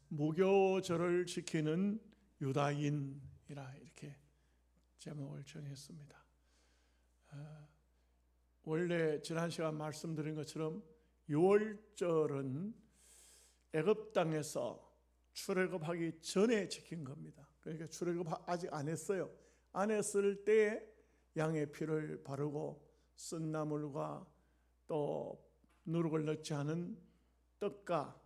무교절을 지키는 유다인이라 이렇게 제목을 정했습니다. 원래 지난 시간 말씀드린 것처럼 유월절은 애굽 땅에서 출애굽하기 전에 지킨 겁니다. 그러니까 출애굽 아직 안 했어요. 안 했을 때 양의 피를 바르고 쓴 나물과 또 누룩을 넣지 않은 떡과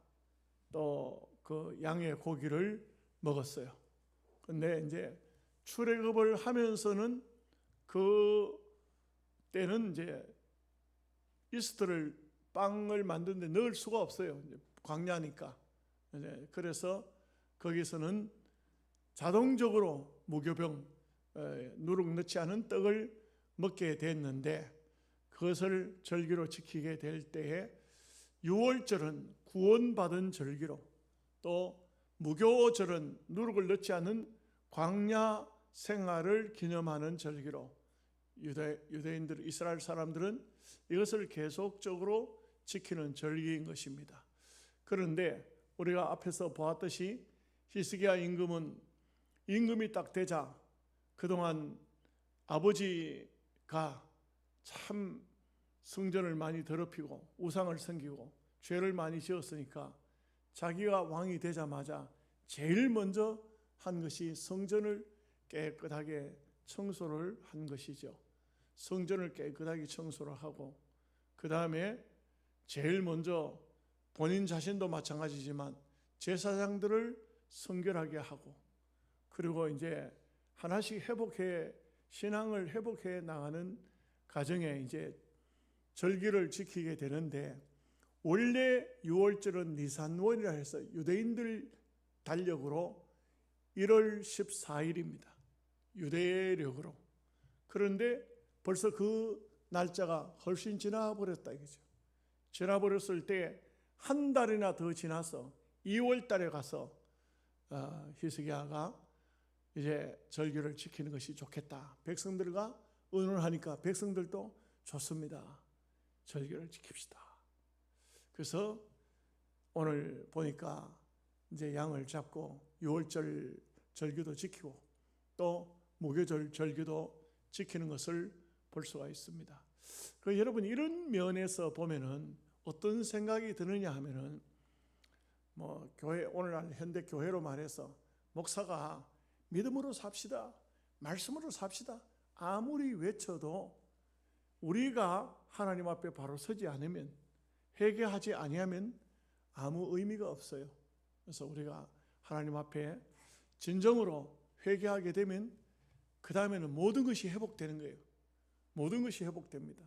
또 그 양의 고기를 먹었어요. 근데 이제 출애굽을 하면서는 그 때는 이제 이스트를 빵을 만드는데 넣을 수가 없어요. 이제 광야니까. 그래서 거기서는 자동적으로 무교병, 누룩 넣지 않은 떡을 먹게 됐는데, 그것을 절기로 지키게 될 때에 유월절은 구원받은 절기로, 또 무교절은 누룩을 넣지 않은 광야 생활을 기념하는 절기로 유대인들, 이스라엘 사람들은 이것을 계속적으로 지키는 절기인 것입니다. 그런데 우리가 앞에서 보았듯이 히스기야 임금이 딱 되자 그동안 아버지가 참 성전을 많이 더럽히고 우상을 섬기고 죄를 많이 지었으니까 자기가 왕이 되자마자 제일 먼저 한 것이 성전을 깨끗하게 청소를 한 것이죠. 성전을 깨끗하게 청소를 하고, 그 다음에 제일 먼저 본인 자신도 마찬가지지만 제사장들을 성결하게 하고, 그리고 이제 하나씩 신앙을 회복해 나가는 가정에 이제 절기를 지키게 되는데, 원래 유월절은 니산월이라 해서 유대인들 달력으로 1월 14일입니다. 유대력으로. 그런데 벌써 그 날짜가 훨씬 지나버렸다 이거죠. 지나버렸을 때 한 달이나 더 지나서 2월 달에 가서 히스기야가 이제 절기를 지키는 것이 좋겠다. 백성들과 의논하니까 백성들도 좋습니다. 절기를 지킵시다. 그래서 오늘 보니까 이제 양을 잡고 유월절 절기도 지키고 또 무교절 절기도 지키는 것을 볼 수가 있습니다. 여러분, 이런 면에서 보면은 어떤 생각이 드느냐 하면은, 교회, 오늘날 현대 교회로 말해서 목사가 믿음으로 삽시다, 말씀으로 삽시다 아무리 외쳐도 우리가 하나님 앞에 바로 서지 않으면, 회개하지 아니하면 아무 의미가 없어요. 그래서 우리가 하나님 앞에 진정으로 회개하게 되면 그 다음에는 모든 것이 회복되는 거예요. 모든 것이 회복됩니다.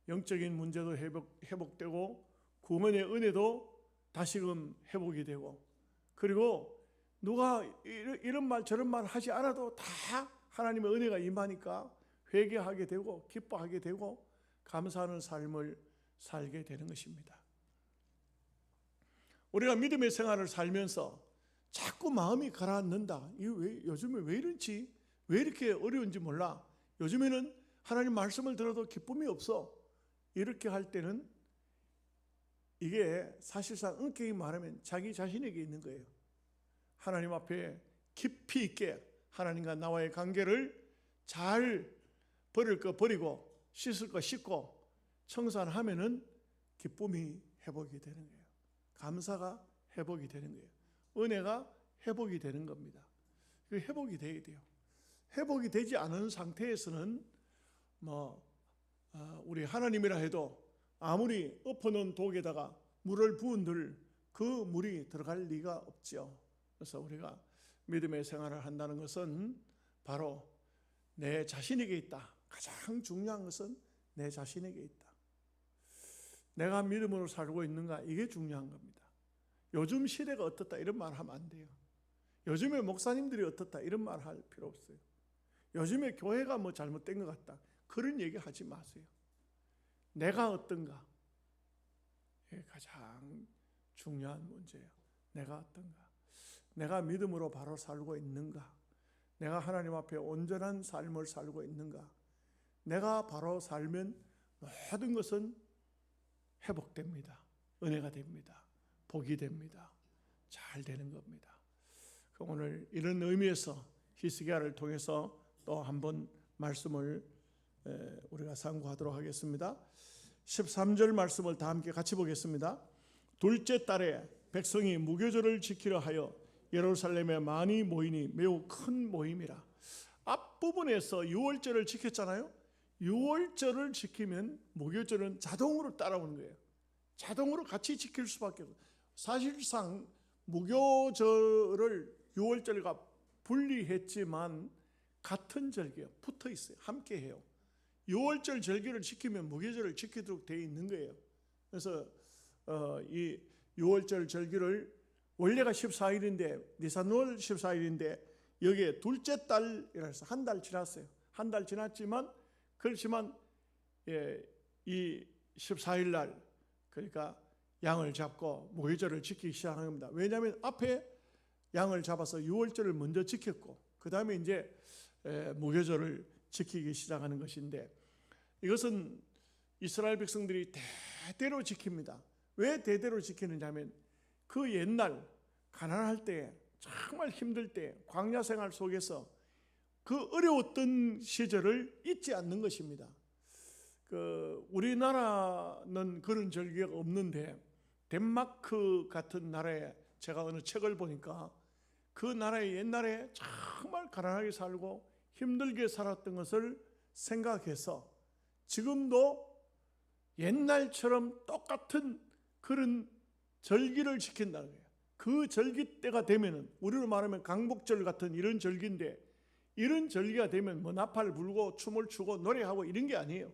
영적인 문제도 회복되고 구원의 은혜도 다시금 회복이 되고, 그리고 누가 이런 말 저런 말 하지 않아도 다 하나님의 은혜가 임하니까 회개하게 되고 기뻐하게 되고 감사하는 삶을 살게 되는 것입니다. 우리가 믿음의 생활을 살면서 자꾸 마음이 가라앉는다. 요즘에 왜 이런지, 왜 이렇게 어려운지 몰라. 요즘에는 하나님 말씀을 들어도 기쁨이 없어. 이렇게 할 때는 이게 사실상 엄격히 말하면 자기 자신에게 있는 거예요. 하나님 앞에 깊이 있게 하나님과 나와의 관계를 잘 버릴 거 버리고 씻을 거 씻고 청산하면은 기쁨이 회복이 되는 거예요. 감사가 회복이 되는 거예요. 은혜가 회복이 되는 겁니다. 회복이 돼야 돼요. 회복이 되지 않은 상태에서는 우리 하나님이라 해도 아무리 엎어놓은 독에다가 물을 부은들 그 물이 들어갈 리가 없죠. 그래서 우리가 믿음의 생활을 한다는 것은 바로 내 자신에게 있다. 가장 중요한 것은 내 자신에게 있다. 내가 믿음으로 살고 있는가, 이게 중요한 겁니다. 요즘 시대가 어떻다 이런 말 하면 안 돼요. 요즘에 목사님들이 어떻다 이런 말 할 필요 없어요. 요즘에 교회가 잘못된 것 같다 그런 얘기 하지 마세요. 내가 어떤가, 이게 가장 중요한 문제예요. 내가 어떤가, 내가 믿음으로 바로 살고 있는가, 내가 하나님 앞에 온전한 삶을 살고 있는가. 내가 바로 살면 모든 것은 회복됩니다. 은혜가 됩니다. 복이 됩니다. 잘 되는 겁니다. 오늘 이런 의미에서 히스기야를 통해서 또 한번 말씀을 우리가 상고하도록 하겠습니다. 13절 말씀을 다 함께 같이 보겠습니다. 둘째 달에 백성이 무교절을 지키려 하여 예루살렘에 많이 모이니 매우 큰 모임이라. 앞부분에서 6월절을 지켰잖아요. 6월절을 지키면 무교절은 자동으로 따라오는 거예요. 자동으로 같이 지킬 수밖에 없어요. 사실상 무교절을 6월절과 분리했지만 같은 절기예요. 붙어 있어요. 함께 해요. 6월절 절기를 지키면 무교절을 지키도록 되어 있는 거예요. 그래서 이 6월절 절기를 원래가 14일인데 니산월 14일인데 여기에 둘째 달이라 해서 한 달 지났어요. 한 달 지났지만 그렇지만 이 14일 날 그러니까 양을 잡고 무교절을 지키기 시작한 겁니다. 왜냐하면 앞에 양을 잡아서 6월절을 먼저 지켰고 그 다음에 이제 무교절을 지키기 시작하는 것인데 이것은 이스라엘 백성들이 대대로 지킵니다. 왜 대대로 지키느냐 하면 그 옛날 가난할 때 정말 힘들 때 광야 생활 속에서 그 어려웠던 시절을 잊지 않는 것입니다. 우리나라는 그런 절기가 없는데 덴마크 같은 나라에 제가 어느 책을 보니까 그 나라에 옛날에 정말 가난하게 살고 힘들게 살았던 것을 생각해서 지금도 옛날처럼 똑같은 그런 절기를 지킨다는 거예요. 그 절기 때가 되면은 우리로 말하면 강복절 같은 이런 절기인데 이런 절기가 되면 뭐 나팔 불고 춤을 추고 노래하고 이런 게 아니에요.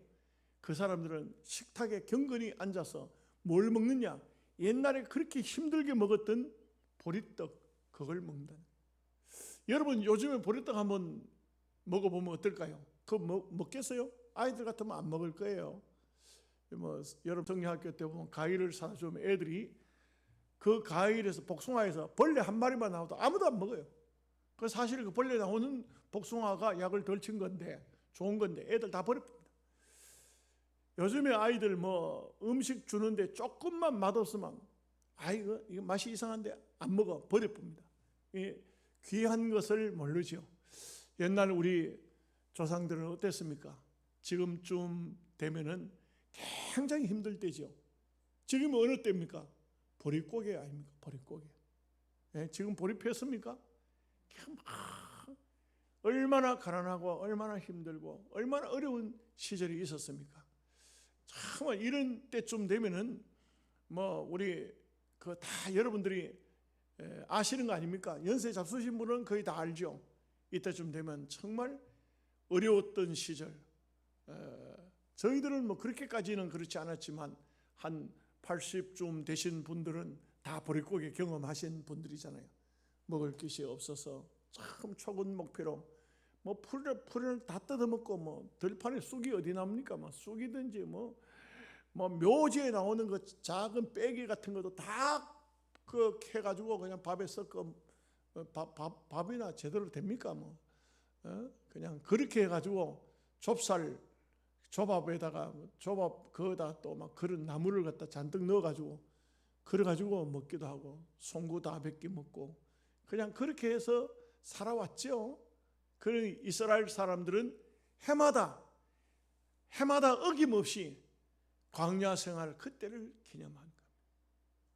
그 사람들은 식탁에 경건히 앉아서 뭘 먹느냐? 옛날에 그렇게 힘들게 먹었던 보리떡 그걸 먹는다. 여러분 요즘에 보리떡 한번 먹어보면 어떨까요? 그거 먹겠어요? 아이들 같으면 안 먹을 거예요. 뭐 여러분 성리학교 때 보면 과일을 사주면 애들이 그 과일에서 복숭아에서 벌레 한 마리만 나와도 아무도 안 먹어요. 그 사실 그 벌레 나오는 복숭아가 약을 덜 친 건데 좋은 건데 애들 다 버립니다. 요즘에 아이들 뭐 음식 주는데 조금만 맛없으면 이거 맛이 이상한데 안 먹어 버려봅니다. 귀한 것을 모르죠. 옛날 우리 조상들은 어땠습니까? 지금쯤 되면은 굉장히 힘들 때죠. 지금은 어느 때입니까? 보릿고개 아닙니까? 보릿고개. 지금 보리 폈습니까? 얼마나 가난하고 얼마나 힘들고 얼마나 어려운 시절이 있었습니까? 정말 이런 때쯤 되면은 뭐 우리 그 다 여러분들이 아시는 거 아닙니까? 연세 잡수신 분은 거의 다 알죠. 이때쯤 되면 정말 어려웠던 시절. 저희들은 뭐 그렇게까지는 그렇지 않았지만 한 80쯤 되신 분들은 다 보릿고개 경험하신 분들이잖아요. 먹을 것이 없어서 참 초근 목표로 뭐 풀을 다 뜯어먹고 뭐 들판에 쑥이 어디 납니까? 뭐 쑥이든지 뭐 묘지에 나오는 그 작은 빼기 같은 것도 다 그 캐가지고 그냥 밥에 섞어 밥이나 제대로 됩니까? 그냥 그렇게 해가지고 조밥에다가 조밥 그거다 또 막 그런 나물을 갖다 잔뜩 넣어가지고 그래가지고 먹기도 하고 송구 다 뱉기 먹고 그냥 그렇게 해서 살아왔죠. 그 이스라엘 사람들은 해마다 어김없이 광야 생활 그때를 기념한 겁니다.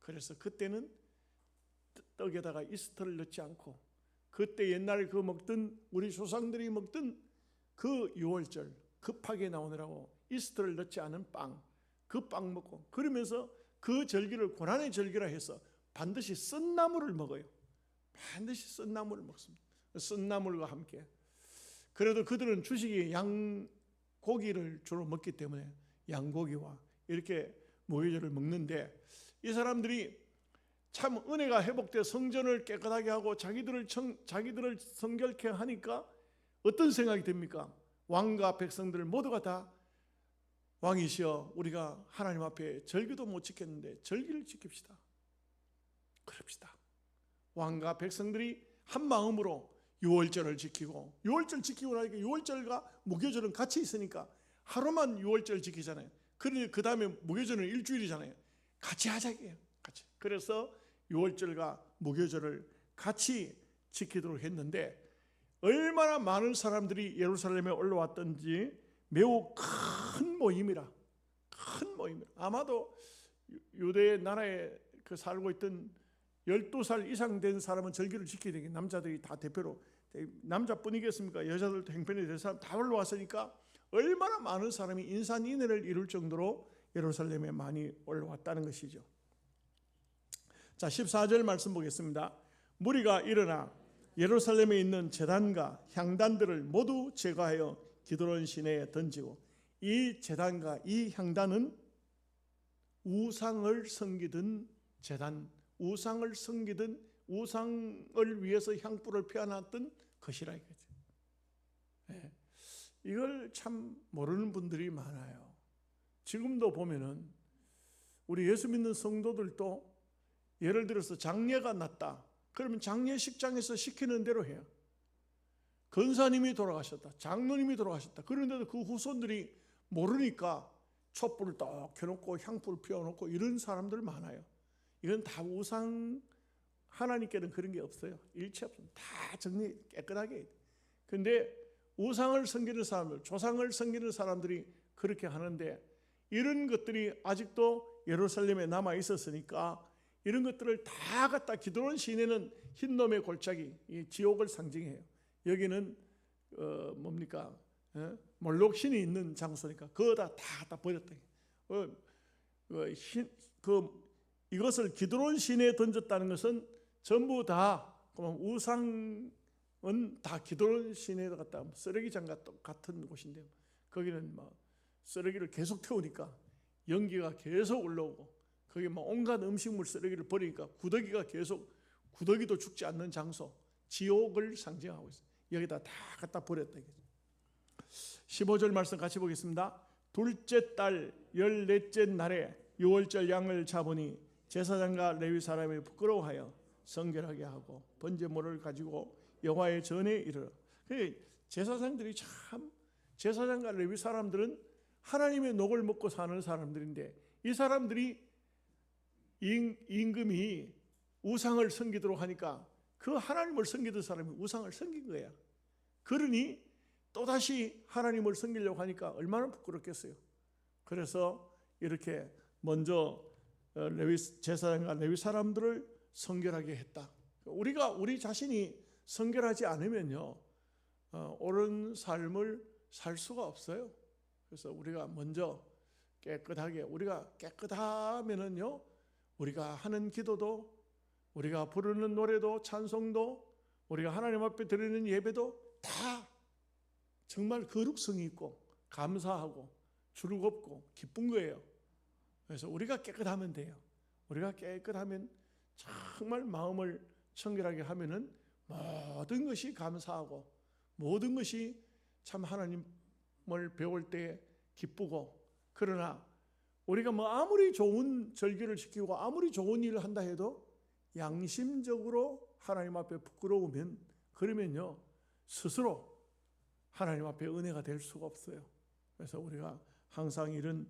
그래서 그때는 떡에다가 이스트를 넣지 않고 그때 옛날에 그 먹던 우리 조상들이 먹던 그 6월절 급하게 나오느라고 이스트를 넣지 않은 빵, 그 빵 먹고 그러면서 그 절기를 고난의 절기라 해서 반드시 쓴 나물을 먹어요. 반드시 쓴 나물을 먹습니다. 쓴 나물과 함께. 그래도 그들은 주식이 양고기를 주로 먹기 때문에 양고기와 이렇게 무교절을 먹는데 이 사람들이 참 은혜가 회복돼 성전을 깨끗하게 하고 자기들을 성결케 하니까 어떤 생각이 듭니까? 왕과 백성들 모두가 다 왕이시여 우리가 하나님 앞에 절기도 못 지켰는데 절기를 지킵시다. 그럽시다. 왕과 백성들이 한 마음으로 6월절을 지키고 6월절 지키고 나니까 6월절과 무교절은 같이 있으니까 하루만 6월절 지키잖아요. 그러니 그 다음에 무교절은 일주일이잖아요. 같이 하자 이게요. 같이. 그래서 6월절과 무교절을 같이 지키도록 했는데 얼마나 많은 사람들이 예루살렘에 올라왔던지 매우 큰 모임이라. 아마도 유대 나라에 살고 있던 12살 이상 된 사람은 절기를 지켜야 되겠. 남자들이 다 대표로, 남자뿐이겠습니까? 여자들도 형편이 될 사람 다 올라왔으니까 얼마나 많은 사람이 인산인해를 이룰 정도로 예루살렘에 많이 올라왔다는 것이죠. 자, 14절 말씀 보겠습니다. 무리가 일어나 예루살렘에 있는 제단과 향단들을 모두 제거하여 기드론 시내에 던지고, 이 제단과 이 향단은 우상을 섬기던 제단, 우상을 섬기던, 우상을 위해서 향불을 피워놨던 것이라 이거죠. 네. 이걸 참 모르는 분들이 많아요. 지금도 보면은 우리 예수 믿는 성도들도 예를 들어서 장례가 났다. 그러면 장례식장에서 시키는 대로 해요. 권사님이 돌아가셨다, 장로님이 돌아가셨다. 그런데도 그 후손들이 모르니까 촛불을 딱 켜놓고 향불을 피워놓고 이런 사람들 많아요. 이건 다 우상, 하나님께는 그런 게 없어요. 일체 없습니다. 다 정리 깨끗하게 해야 돼요. 근데 우상을 섬기는 사람들, 조상을 섬기는 사람들이 그렇게 하는데 이런 것들이 아직도 예루살렘에 남아 있었으니까 이런 것들을 다 갖다, 기드론 시내는 흰놈의 골짜기, 이 지옥을 상징해요. 여기는 뭡니까? 몰록 신이 있는 장소니까 그거 다 버렸다. 이것을 기드론 시내에 던졌다는 것은 전부 다 우상은 다 기드론 시내에 갖다 쓰레기장 같은 곳인데요. 거기는 쓰레기를 계속 태우니까 연기가 계속 올라오고, 거기 온갖 음식물 쓰레기를 버리니까 구더기도 죽지 않는 장소, 지옥을 상징하고 있어요. 여기다 다 갖다 버렸다. 15절 말씀 같이 보겠습니다. 둘째 달 14째 날에 유월절 양을 잡으니 제사장과 레위 사람이 부끄러워하여 성결하게 하고 번제물을 가지고 여호와의 전에 이르러. 제사장들이 참, 제사장과 레위 사람들은 하나님의 녹을 먹고 사는 사람들인데, 이 사람들이 임금이 우상을 섬기도록 하니까 그 하나님을 섬기던 사람이 우상을 섬긴 거야. 그러니 또다시 하나님을 섬기려고 하니까 얼마나 부끄럽겠어요. 그래서 이렇게 먼저 제사장과 레위 사람들을 성결하게 했다. 우리 자신이 성결하지 않으면요, 옳은 삶을 살 수가 없어요. 그래서 우리가 먼저 깨끗하게, 우리가 깨끗하면은요, 우리가 하는 기도도, 우리가 부르는 노래도, 찬송도, 우리가 하나님 앞에 드리는 예배도 다 정말 거룩성이 있고 감사하고 즐겁고 기쁜 거예요. 그래서 우리가 깨끗하면 돼요. 우리가 깨끗하면, 정말 마음을 청결하게 하면은 모든 것이 감사하고 모든 것이 참 하나님을 배울 때 기쁘고. 그러나 우리가 아무리 좋은 절기를 지키고 아무리 좋은 일을 한다 해도 양심적으로 하나님 앞에 부끄러우면, 그러면요 스스로 하나님 앞에 은혜가 될 수가 없어요. 그래서 우리가 항상 이런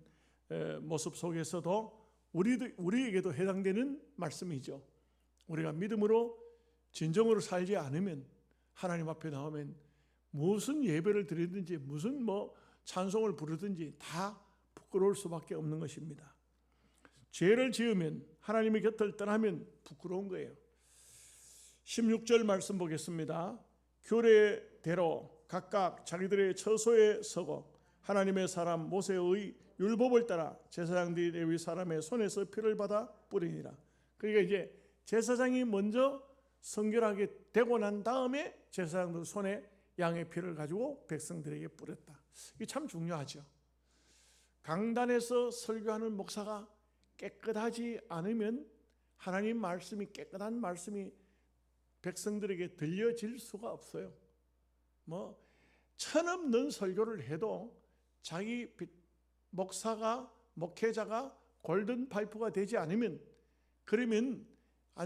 모습 속에서도 우리에게도 해당되는 말씀이죠. 우리가 믿음으로 진정으로 살지 않으면 하나님 앞에 나오면 무슨 예배를 드리든지 무슨 찬송을 부르든지 다 부끄러울 수밖에 없는 것입니다. 죄를 지으면, 하나님의 곁을 떠나면 부끄러운 거예요. 16절 말씀 보겠습니다. 규례대로 각각 자기들의 처소에 서고 하나님의 사람 모세의 율법을 따라 제사장들이 레위 사람의 손에서 피를 받아 뿌리니라. 그러니까 이제 제사장이 먼저 성결하게 되고 난 다음에 제사장들 손에 양의 피를 가지고 백성들에게 뿌렸다. 이게 참 중요하죠. 강단에서 설교하는 목사가 깨끗하지 않으면 하나님 말씀이, 깨끗한 말씀이 백성들에게 들려질 수가 없어요. 천없는 설교를 해도 자기 목사가, 목회자가 골든 파이프가 되지 않으면, 그러면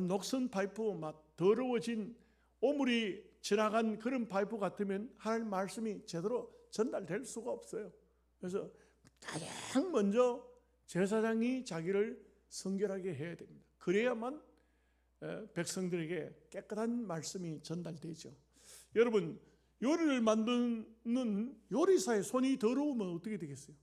녹슨 파이프, 더러워진 오물이 지나간 그런 파이프 같으면 하나님 말씀이 제대로 전달될 수가 없어요. 그래서 가장 먼저 제사장이 자기를 성결하게 해야 됩니다. 그래야만 백성들에게 깨끗한 말씀이 전달되죠. 여러분, 요리를 만드는 요리사의 손이 더러우면 어떻게 되겠어요?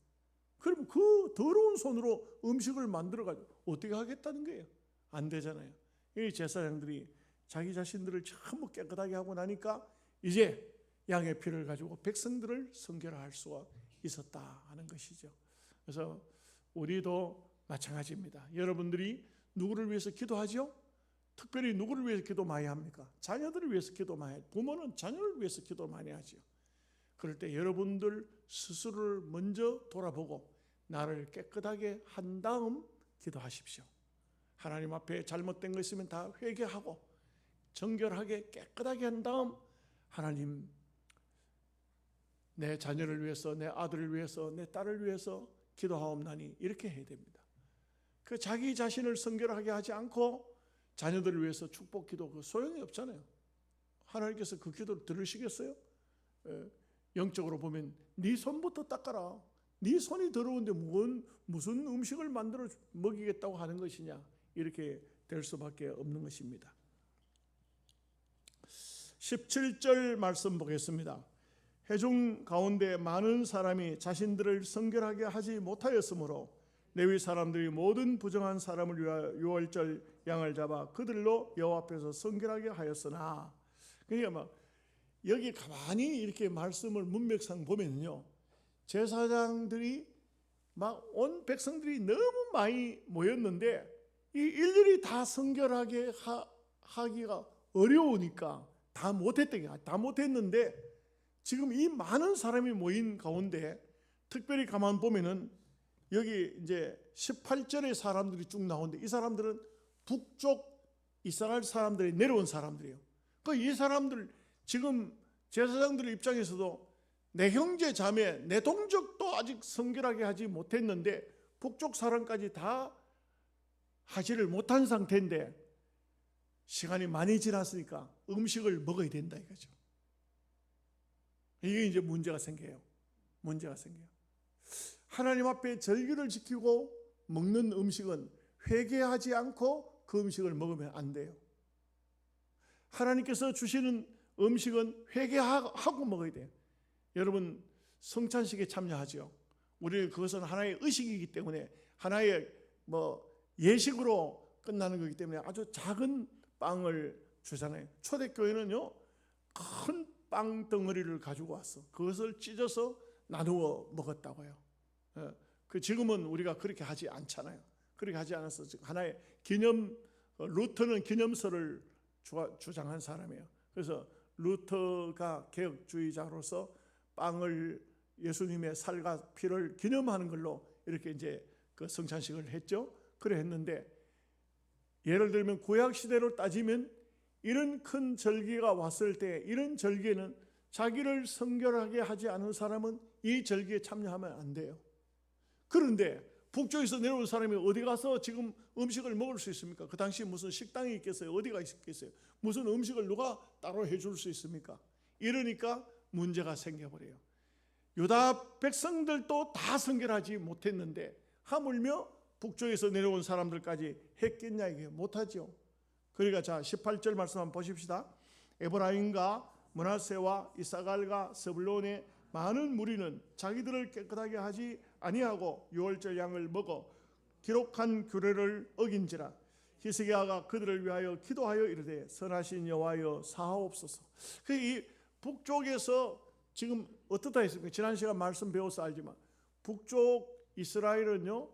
그럼 그 더러운 손으로 음식을 만들어가지고 어떻게 하겠다는 거예요? 안 되잖아요. 이 제사장들이 자기 자신들을 전부 깨끗하게 하고 나니까 이제 양의 피를 가지고 백성들을 성결할 수가 있었다 하는 것이죠. 그래서 우리도 마찬가지입니다. 여러분들이 누구를 위해서 기도하죠? 특별히 누구를 위해서 기도 많이 합니까? 자녀들을 위해서 기도 많이 해요. 부모는 자녀를 위해서 기도 많이 하죠. 그럴 때 여러분들 스스로를 먼저 돌아보고 나를 깨끗하게 한 다음 기도하십시오. 하나님 앞에 잘못된 거 있으면 다 회개하고 정결하게 깨끗하게 한 다음 하나님, 내 자녀를 위해서, 내 아들을 위해서, 내 딸을 위해서 기도하옵나니 이렇게 해야 됩니다. 그 자기 자신을 성결하게 하지 않고 자녀들을 위해서 축복 기도 그 소용이 없잖아요. 하나님께서 그 기도를 들으시겠어요? 영적으로 보면 네 손부터 닦아라. 네 손이 더러운데 무슨 음식을 만들어 먹이겠다고 하는 것이냐, 이렇게 될 수밖에 없는 것입니다. 17절 말씀 보겠습니다. 회중 가운데 많은 사람이 자신들을 성결하게 하지 못하였으므로 레위 사람들이 모든 부정한 사람을 위하여 유월절 양을 잡아 그들로 여호와 앞에서 성결하게 하였으나, 그러니까 막 여기 가만히 이렇게 말씀을 문맥상 보면요, 제사장들이 막 온 백성들이 너무 많이 모였는데 이 일일이 다 성결하게 하기가 어려우니까 다 못했는데, 지금 이 많은 사람이 모인 가운데 특별히 가만 보면은 여기 이제 18절의 사람들이 쭉 나오는데, 이 사람들은 북쪽 이스라엘 사람들이 내려온 사람들이에요. 이 사람들 지금 제사장들 입장에서도 내 형제 자매 내 동족도 아직 성결하게 하지 못했는데 북쪽 사람까지 다 하지를 못한 상태인데 시간이 많이 지났으니까 음식을 먹어야 된다 이거죠. 이게 이제 문제가 생겨요. 하나님 앞에 절기를 지키고 먹는 음식은 회개하지 않고 그 음식을 먹으면 안 돼요. 하나님께서 주시는 음식은 회개하고 먹어야 돼요. 여러분, 성찬식에 참여하죠. 우리 그것은 하나의 의식이기 때문에, 하나의 예식으로 끝나는 거기 때문에 아주 작은 빵을 주잖아요. 초대교회는요, 큰 빵 덩어리를 가지고 왔어. 그것을 찢어서 나누어 먹었다고요. 지금은 우리가 그렇게 하지 않잖아요. 그렇게 하지 않아서 하나의 루터는 기념서를 주장한 사람이에요. 그래서 루터가 개혁주의자로서 빵을 예수님의 살과 피를 기념하는 걸로 이렇게 이제 그 성찬식을 했죠. 그래 했는데, 예를 들면 구약 시대로 따지면 이런 큰 절기가 왔을 때, 이런 절기에는 자기를 성결하게 하지 않은 사람은 이 절기에 참여하면 안 돼요. 그런데 북쪽에서 내려온 사람이 어디 가서 지금 음식을 먹을 수 있습니까? 그 당시 무슨 식당이 있겠어요? 어디가 있겠어요? 무슨 음식을 누가 따로 해줄 수 있습니까? 이러니까 문제가 생겨버려요. 유다 백성들도 다 성결하지 못했는데 하물며 북쪽에서 내려온 사람들까지 했겠냐? 이게 못하죠. 그러니까 자 18절 말씀 한번 보십시다. 에브라임과 므낫세와 이사갈과 스불론의 많은 무리는 자기들을 깨끗하게 하지 아니하고 유월절 양을 먹어 기록한 규례를 어긴지라. 히스기야가 그들을 위하여 기도하여 이르되 선하신 여호와여 사하옵소서. 이 북쪽에서 지금 어떻다 했습니까? 지난 시간 말씀 배워서 알지만 북쪽 이스라엘은요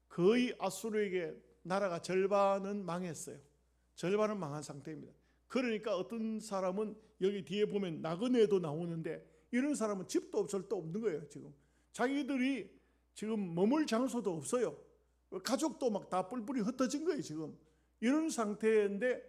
거의 아수르에게 나라가 절반은 망했어요. 절반은 망한 상태입니다. 그러니까 어떤 사람은 여기 뒤에 보면 나그네도 나오는데, 이런 사람은 집도 없을도 없는 거예요. 지금 자기들이 지금 머물 장소도 없어요. 가족도 막 다 뿔뿔이 흩어진 거예요. 지금 이런 상태인데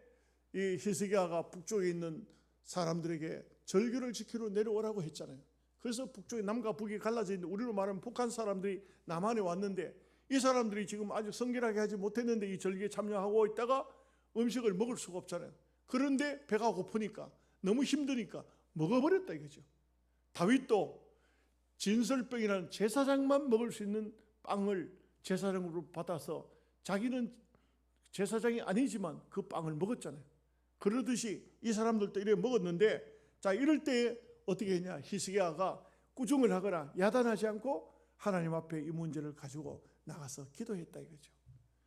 이 히스기야가 북쪽에 있는 사람들에게 절기를 지키러 내려오라고 했잖아요. 그래서 북쪽에 남과 북이 갈라져 있는데, 우리로 말하면 북한 사람들이 남한에 왔는데 이 사람들이 지금 아직 성결하게 하지 못했는데 이 절기에 참여하고 있다가 음식을 먹을 수가 없잖아요. 그런데 배가 고프니까, 너무 힘드니까 먹어버렸다 이거죠. 다윗도 진설병이라는 제사장만 먹을 수 있는 빵을 제사장으로 받아서 자기는 제사장이 아니지만 그 빵을 먹었잖아요. 그러듯이 이 사람들도 이렇게 먹었는데, 자, 이럴 때 어떻게 했냐? 히스기야가 꾸중을 하거나 야단하지 않고 하나님 앞에 이 문제를 가지고 나가서 기도했다 이거죠.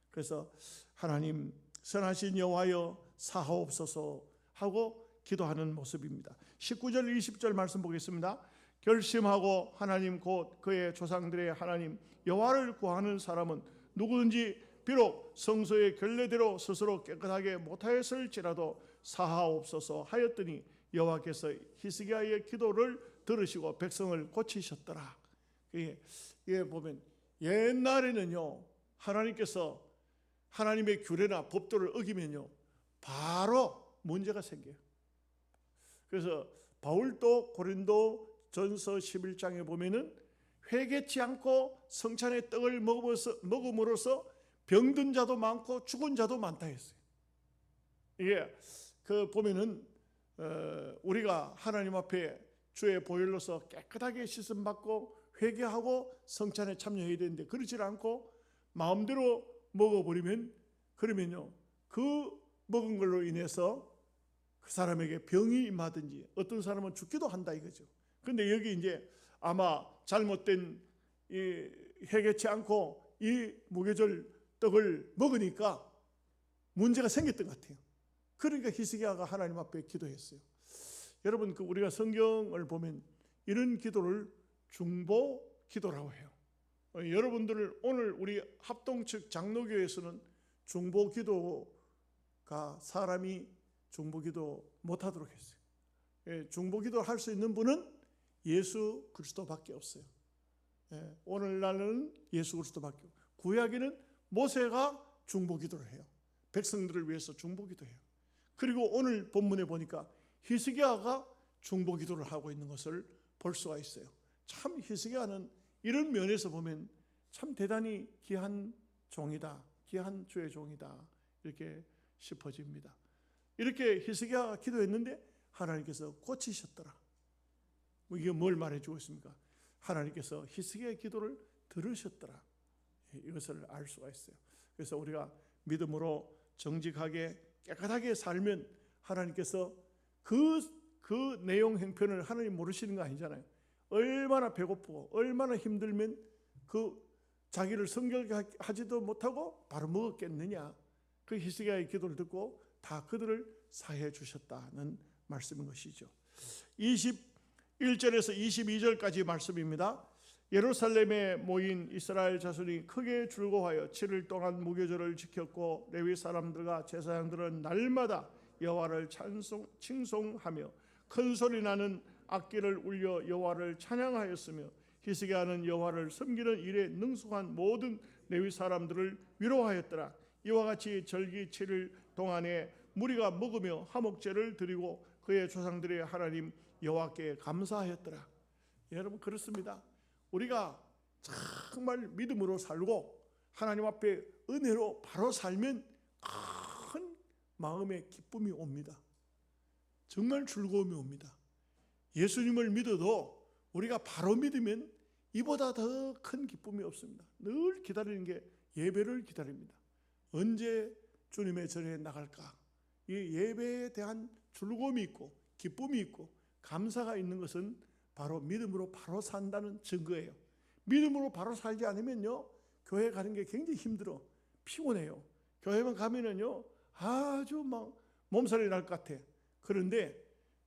그래서 하나님 선하신 여호와여 사하옵소서 하고 기도하는 모습입니다. 19절 20절 말씀 보겠습니다. 결심하고 하나님 곧 그의 조상들의 하나님 여호와를 구하는 사람은 누구든지 비록 성소의 결례대로 스스로 깨끗하게 못하였을지라도 사하옵소서 하였더니 여호와께서 히스기야의 기도를 들으시고 백성을 고치셨더라. 이게 보면 옛날에는요, 하나님께서 하나님의 규례나 법도를 어기면요 바로 문제가 생겨요. 그래서 바울도 고린도 전서 11장에 보면은 회개치 않고 성찬의 떡을 먹음으로써 병든 자도 많고 죽은 자도 많다 했어요. 이게 그 보면은 우리가 하나님 앞에 주의 보혈로서 깨끗하게 씻음 받고 회개하고 성찬에 참여해야 되는데 그렇지 않고 마음대로 먹어버리면 그러면요 그 먹은 걸로 인해서 그 사람에게 병이 임하든지 어떤 사람은 죽기도 한다 이거죠. 근데 여기 이제 아마 잘못된 이 회개치 않고 이 무교절 떡을 먹으니까 문제가 생겼던 것 같아요. 그러니까 히스기야가 하나님 앞에 기도했어요. 여러분 우리가 성경을 보면 이런 기도를 중보 기도라고 해요. 여러분들 오늘 우리 합동 측 장로교에서는 중보 기도가 사람이 중보 기도 못하도록 했어요. 중보 기도를 할 수 있는 분은 예수 그리스도밖에 없어요. 오늘날은 예수 그리스도밖에 없어요. 구약에는 모세가 중보 기도를 해요. 백성들을 위해서 중보 기도해요. 그리고 오늘 본문에 보니까 히스기야가 중보 기도를 하고 있는 것을 볼 수가 있어요. 참 히스기야는 이런 면에서 보면 참 대단히 귀한 종이다, 귀한 주의 종이다 이렇게 싶어집니다. 이렇게 히스기야가 기도했는데 하나님께서 고치셨더라. 이게 뭘 말해주고 있습니까? 하나님께서 히스기야의 기도를 들으셨더라. 이것을 알 수가 있어요. 그래서 우리가 믿음으로 정직하게 깨끗하게 살면 하나님께서 그 내용 행편을 하나님 모르시는 거 아니잖아요. 얼마나 배고프고 얼마나 힘들면 그 자기를 성결하게 하지도 못하고 바로 먹었겠느냐. 그 히스기야의 기도를 듣고 다 그들을 사해 주셨다는 말씀인 것이죠. 21절에서 22절까지 말씀입니다. 예루살렘에 모인 이스라엘 자손이 크게 즐거워하여 7일 동안 무교절을 지켰고 레위 사람들과 제사장들은 날마다 여호와를 칭송하며 큰 소리 나는 악기를 울려 여호와를 찬양하였으며 히스기야는 여호와를 섬기는 일에 능숙한 모든 레위 사람들을 위로하였더라. 이와 같이 절기 7일 동안에 무리가 먹으며 화목제를 드리고 그의 조상들의 하나님 여호와께 감사하였더라. 여러분 그렇습니다. 우리가 정말 믿음으로 살고 하나님 앞에 은혜로 바로 살면 큰 마음의 기쁨이 옵니다. 정말 즐거움이 옵니다. 예수님을 믿어도 우리가 바로 믿으면 이보다 더 큰 기쁨이 없습니다. 늘 기다리는 게 예배를 기다립니다. 언제 주님의 절에 나갈까? 이 예배에 대한 즐거움이 있고 기쁨이 있고 감사가 있는 것은 바로 믿음으로 바로 산다는 증거예요. 믿음으로 바로 살지 않으면요 교회 가는 게 굉장히 힘들어, 피곤해요. 교회만 가면은요 아주 막 몸살이 날 것 같아. 그런데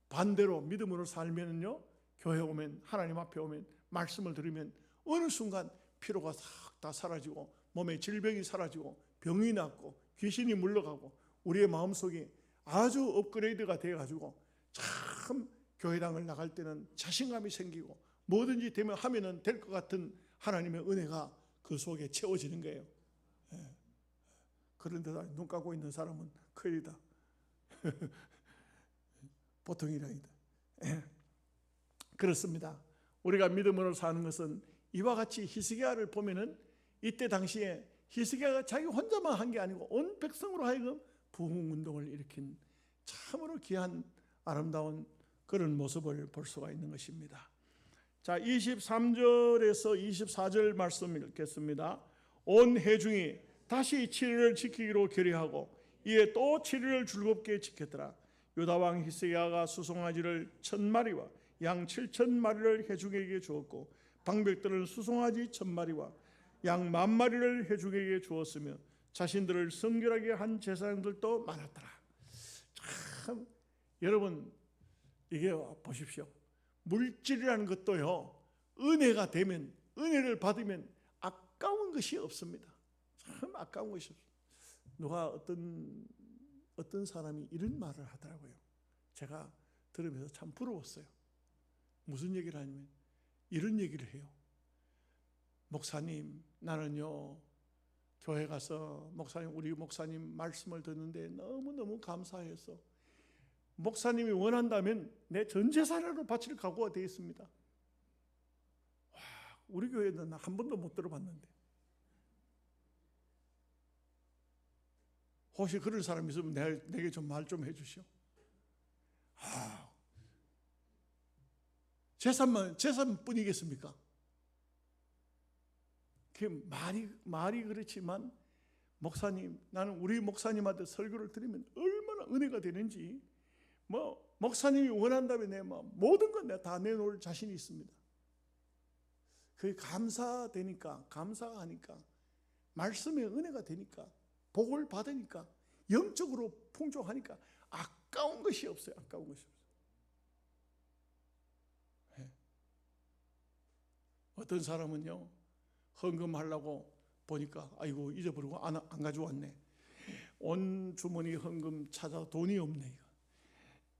반대로 믿음으로 살면은요 교회 오면 하나님 앞에 오면 말씀을 들으면 어느 순간 피로가 싹 다 사라지고 몸에 질병이 사라지고 병이 낫고 귀신이 물러가고 우리의 마음속이 아주 업그레이드가 되어가지고 참 교회당을 나갈 때는 자신감이 생기고 뭐든지 되면 하면은 될 것 같은 하나님의 은혜가 그 속에 채워지는 거예요. 그런데 눈 감고 있는 사람은 큰일이다. 보통이 아니다. 그렇습니다. 우리가 믿음으로 사는 것은 이와 같이 히스기야를 보면은 이때 당시에 히스기야가 자기 혼자만 한 게 아니고 온 백성으로 하여금 부흥운동을 일으킨 참으로 귀한 아름다운 그런 모습을 볼 수가 있는 것입니다. 자, 23절에서 24절 말씀 읽겠습니다. 온 회중이 다시 7일을 지키기로 결의하고 이에 또 7일을 즐겁게 지켰더라. 유다 왕 히스기야가 수송아지를 1000마리와 양 7000마리를 회중에게 주었고 방백들은 수송아지 1000마리와 양 10,000마리를 회중에게 주었으며 자신들을 성결하게 한 제사장들도 많았더라. 참 여러분 이게 보십시오. 물질이라는 것도요, 은혜가 되면, 은혜를 받으면 아까운 것이 없습니다. 참 아까운 것이 없습니다. 누가 어떤 사람이 이런 말을 하더라고요. 제가 들으면서 참 부러웠어요. 무슨 얘기를 하냐면 이런 얘기를 해요. 목사님, 나는요 교회 가서 우리 목사님 말씀을 듣는데 너무너무 감사해서 목사님이 원한다면 내 전 재산으로 바칠 각오가 되어 있습니다. 와, 우리 교회는 한 번도 못 들어봤는데. 혹시 그런 사람 있으면 내게 좀 말 좀 해주시오. 재산뿐이겠습니까? 그 말이 그렇지만 목사님, 나는 우리 목사님한테 설교를 들으면 얼마나 은혜가 되는지, 목사님이 원한다면 내 모든 건 내가 다 내놓을 자신이 있습니다. 그게 감사하니까 말씀의 은혜가 되니까 복을 받으니까 영적으로 풍족하니까 아까운 것이 없어요. 아까운 것이 없어요. 네. 어떤 사람은요 헌금하려고 보니까 아이고 잊어버리고 안 가져왔네. 온 주머니 헌금 찾아 돈이 없네. 이거.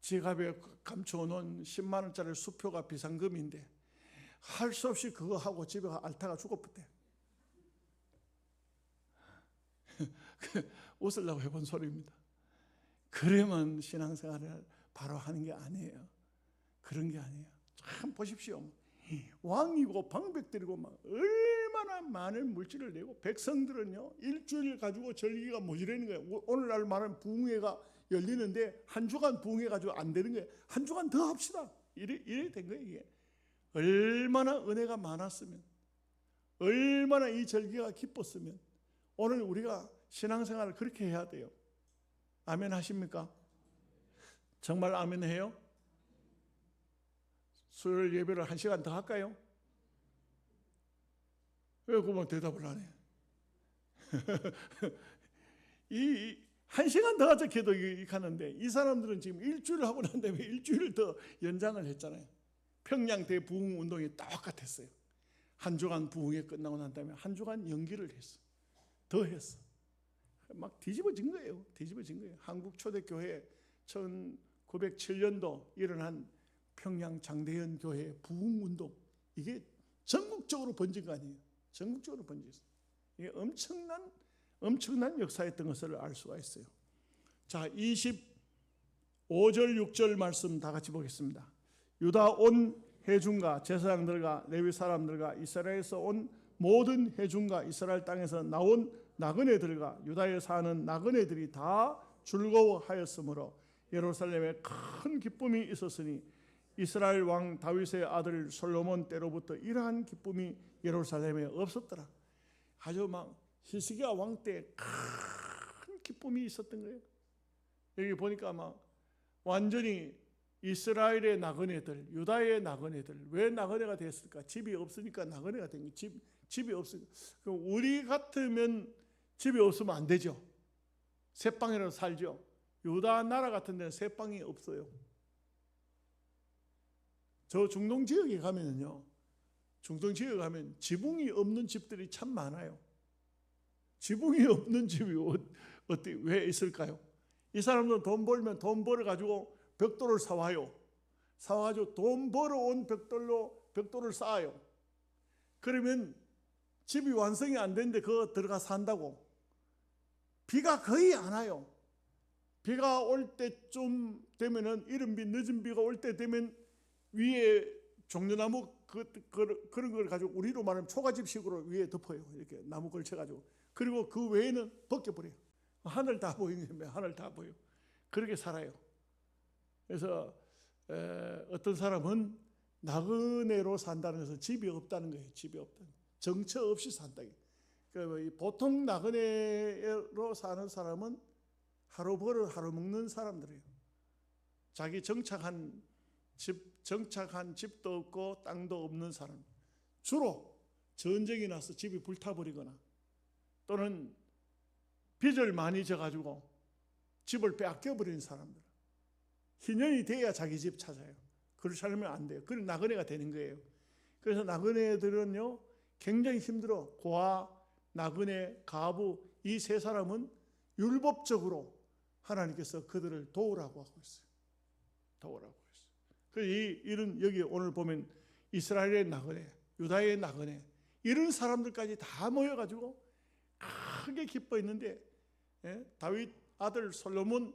지갑에 감춰놓은 10만 원짜리 수표가 비상금인데 할 수 없이 그거 하고 집에 앓다가 죽었대. 웃으려고 해본 소리입니다. 그러면 신앙생활을 바로 하는 게 아니에요. 그런 게 아니에요. 참 보십시오. 왕이고 방백들이고 얼마나 많은 물질을 내고 백성들은요 일주일 가지고 절기가 모자라는 거예요. 오늘날 말하는 부흥회가 열리는데 한 주간 부흥회 가지고 안 되는 거예요. 한 주간 더 합시다. 이래 된 거예요. 이게 얼마나 은혜가 많았으면, 얼마나 이 절기가 기뻤으면 오늘 우리가 신앙생활을 그렇게 해야 돼요. 아멘 하십니까? 정말 아멘 해요? 수요일 예배를 1시간 더 할까요? 왜 그만 대답을 안 해? 이 1시간 더 하자 해도 하는데 이 사람들은 지금 일주일 하고 난 다음에 일주일 더 연장을 했잖아요. 평양 대부흥 운동이 똑같았어요. 한 주간 부흥이 끝나고 난 다음에 한 주간 연기를 했어. 더 했어. 막 뒤집어진 거예요. 한국 초대교회 1907년도 일어난 평양 장대현 교회 부흥운동, 이게 전국적으로 번진 거 아니에요. 전국적으로 번졌어요. 이게 엄청난 역사였던 것을 알 수가 있어요. 자, 25절 6절 말씀 다 같이 보겠습니다. 유다 온 회중과 제사장들과 레위 사람들과 이스라엘에서 온 모든 회중과 이스라엘 땅에서 나온 나그네들과 유다에 사는 나그네들이 다 즐거워하였으므로 예루살렘에 큰 기쁨이 있었으니 이스라엘 왕 다윗의 아들 솔로몬 때로부터 이러한 기쁨이 예루살렘에 없었더라. 아주 막 히스기야 왕 때 큰 기쁨이 있었던 거예요. 여기 보니까 막 완전히 이스라엘의 나그네들, 유다의 나그네들, 왜 나그네가 됐을까? 집이 없으니까 나그네가 된 거예요. 집이 없으니까. 우리 같으면 집이 없으면 안 되죠. 새방이라도 살죠. 유다 나라 같은 데는 새방이 없어요. 저 중동 지역에 가면요, 중동 지역에 가면 지붕이 없는 집들이 참 많아요. 지붕이 없는 집이 왜 있을까요? 이 사람들은 돈 벌면 돈 벌어가지고 벽돌을 사와요. 사와가지고 돈 벌어온 벽돌을 쌓아요. 그러면 집이 완성이 안 되는데 그거 들어가 산다고. 비가 거의 안 와요. 비가 올 때쯤 되면은 이른 비, 늦은 비가 올 때 되면 위에 종려나무 그런 걸 가지고 우리로 말하면 초가집식으로 위에 덮어요. 이렇게 나무 걸쳐가지고. 그리고 그 외에는 벗겨버려요. 하늘 다 보이는 거예요. 하늘 다 보여. 그렇게 살아요. 그래서 어떤 사람은 나그네로 산다는 것은 집이 없다는 거예요. 집이 없다. 정처 없이 산다. 보통 나그네로 사는 사람은 하루 벌어 하루 먹는 사람들이에요. 자기 정착한 집도 없고 땅도 없는 사람, 주로 전쟁이 나서 집이 불타버리거나 또는 빚을 많이 져가지고 집을 빼앗겨버리는 사람들, 희년이 돼야 자기 집 찾아요. 그렇지 않으면 안 돼요. 그래서 나그네가 되는 거예요. 그래서 나그네들은요 굉장히 힘들어. 고아, 나그네, 가부 이 세 사람은 율법적으로 하나님께서 그들을 도우라고 하고 있어요. 도우라고 했어요. 그래서 이런 여기 오늘 보면 이스라엘의 나그네, 유다의 나그네 이런 사람들까지 다 모여가지고 크게 기뻐했는데, 다윗 아들 솔로몬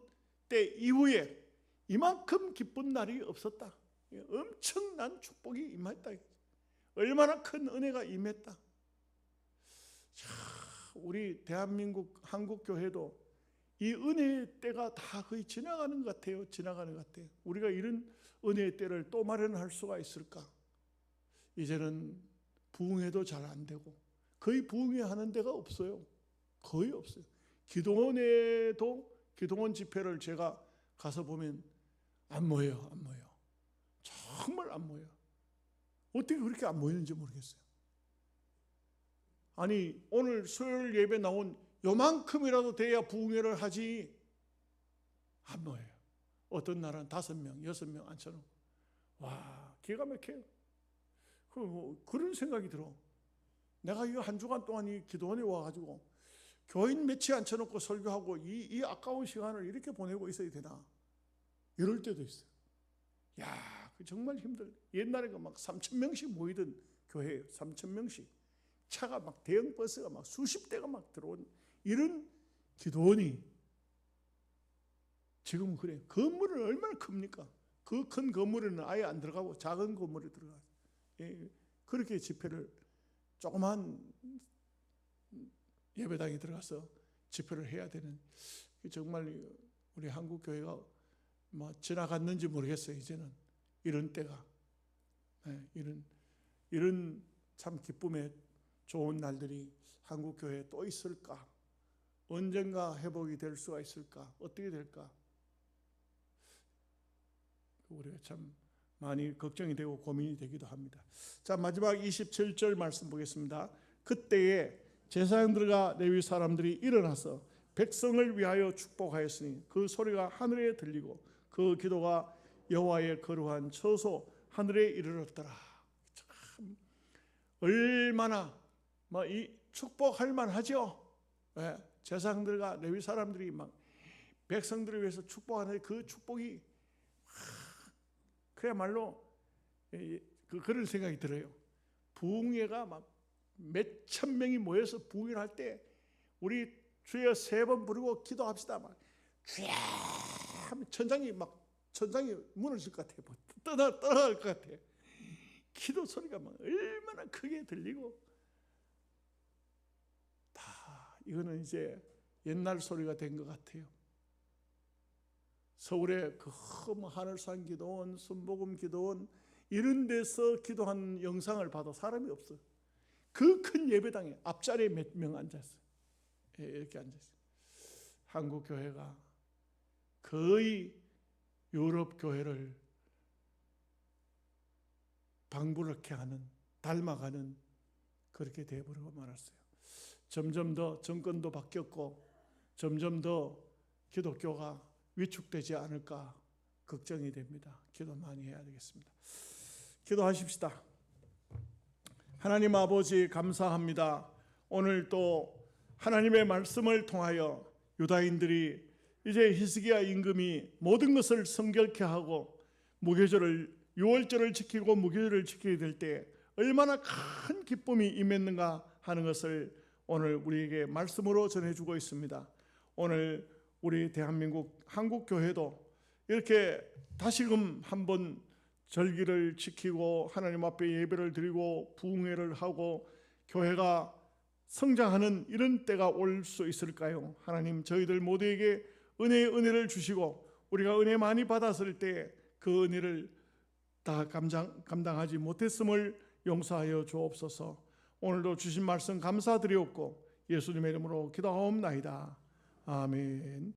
때 이후에 이만큼 기쁜 날이 없었다. 엄청난 축복이 임했다. 얼마나 큰 은혜가 임했다. 자, 우리 대한민국 한국교회도 이 은혜의 때가 다 거의 지나가는 것 같아요. 지나가는 것 같아요. 우리가 이런 은혜의 때를 또 마련할 수가 있을까? 이제는 부흥회도 잘 안 되고 거의 부흥회 하는 데가 없어요. 거의 없어요. 기도원에도 기도원 집회를 제가 가서 보면 안 모여요. 안 모여. 정말 안 모여. 어떻게 그렇게 안 모이는지 모르겠어요. 아니 오늘 수요일 예배 나온 요만큼이라도 돼야 부흥회를 하지 안 모여요. 어떤 날은 5명, 6명 앉혀놓고 와 기가 막혀요. 그런 생각이 들어. 내가 이 한 주간 동안 이 기도원에 와가지고 교인 몇이 앉혀놓고 설교하고 이 아까운 시간을 이렇게 보내고 있어야 되나 이럴 때도 있어요. 야, 정말 힘들어. 옛날에 막 3,000명씩 모이던 교회예요. 3,000명씩 차가 막 대형 버스가 막 수십 대가 막 들어온 이런 기도원이 지금은 그래. 건물은 얼마나 큽니까? 그 큰 건물에는 아예 안 들어가고 작은 건물에 들어가요. 그렇게 집회를 조그만 예배당에 들어가서 집회를 해야 되는, 정말 우리 한국 교회가 뭐 지나갔는지 모르겠어요. 이제는 이런 때가, 이런 참 기쁨의 좋은 날들이 한국 교회에 또 있을까? 언젠가 회복이 될 수가 있을까? 어떻게 될까? 우리가 참 많이 걱정이 되고 고민이 되기도 합니다. 자, 마지막 27절 말씀 보겠습니다. 그때에 제사장들과 레위 사람들이 일어나서 백성을 위하여 축복하였으니 그 소리가 하늘에 들리고 그 기도가 여호와의 거룩한 처소 하늘에 이르렀더라. 참 얼마나 이 축복할 만하죠. 제사장들과 레위 사람들이 막 백성들을 위해서 축복하는데 그 축복이 그야말로 그런 생각이 들어요. 부흥회가 막 몇천 명이 모여서 부흥회를 할 때 우리 주여 3번 부르고 기도합시다. 막 주여 하면 천장이 무너질 것 같아요. 떠나갈 것 같아요. 기도 소리가 막 얼마나 크게 들리고, 다 이거는 이제 옛날 소리가 된 것 같아요. 서울의 그 하늘산 기도원, 순복음 기도원 이런 데서 기도한 영상을 봐도 사람이 없어요. 그 큰 예배당에 앞자리에 몇 명 앉았어요. 이렇게 앉았어요. 한국 교회가 거의 유럽 교회를 방불케 하는, 닮아가는 그렇게 되어버리고 말았어요. 점점 더 정권도 바뀌었고 점점 더 기독교가 위축되지 않을까 걱정이 됩니다. 기도 많이 해야 되겠습니다. 기도하십시다. 하나님 아버지 감사합니다. 오늘 또 하나님의 말씀을 통하여 유다인들이 이제 히스기야 임금이 모든 것을 성결케 하고 무교절을 6월절을 지키고 무교절을 지키게 될 때 얼마나 큰 기쁨이 임했는가 하는 것을 오늘 우리에게 말씀으로 전해주고 있습니다. 오늘 우리 대한민국 한국교회도 이렇게 다시금 한번 절기를 지키고 하나님 앞에 예배를 드리고 부흥회를 하고 교회가 성장하는 이런 때가 올 수 있을까요? 하나님 저희들 모두에게 은혜를 주시고 우리가 은혜 많이 받았을 때 그 은혜를 다 감당하지 못했음을 용서하여 주옵소서. 오늘도 주신 말씀 감사드리옵고 예수님의 이름으로 기도하옵나이다. 아멘.